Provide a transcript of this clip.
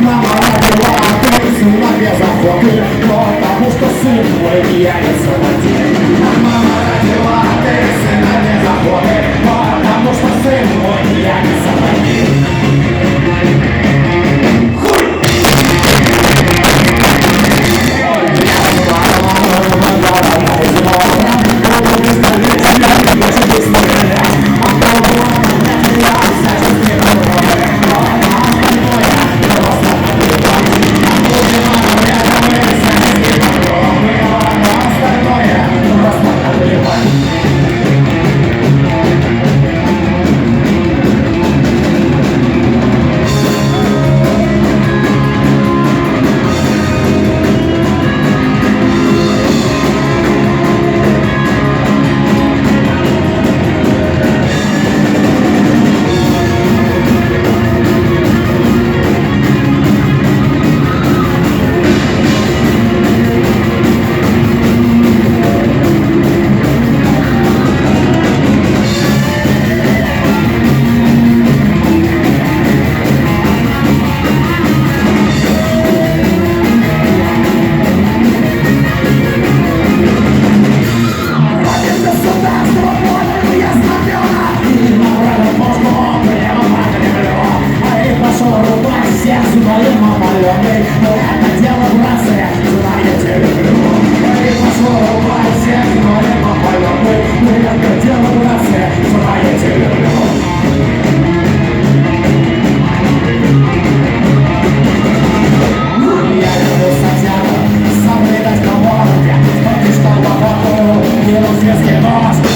Мама родила, а ты сына без охоты, потому что сын мой яйца один. Мама родила, а ты сына без охоты, потому что сын мой яйца один. Но это дело братское, я тебя люблю. И пошел рубать всех, но не попадет. Но это дело братское, я тебя люблю. Я люблю Сантьяго, сам летать на городе, потому что работаю, делаю светский нос.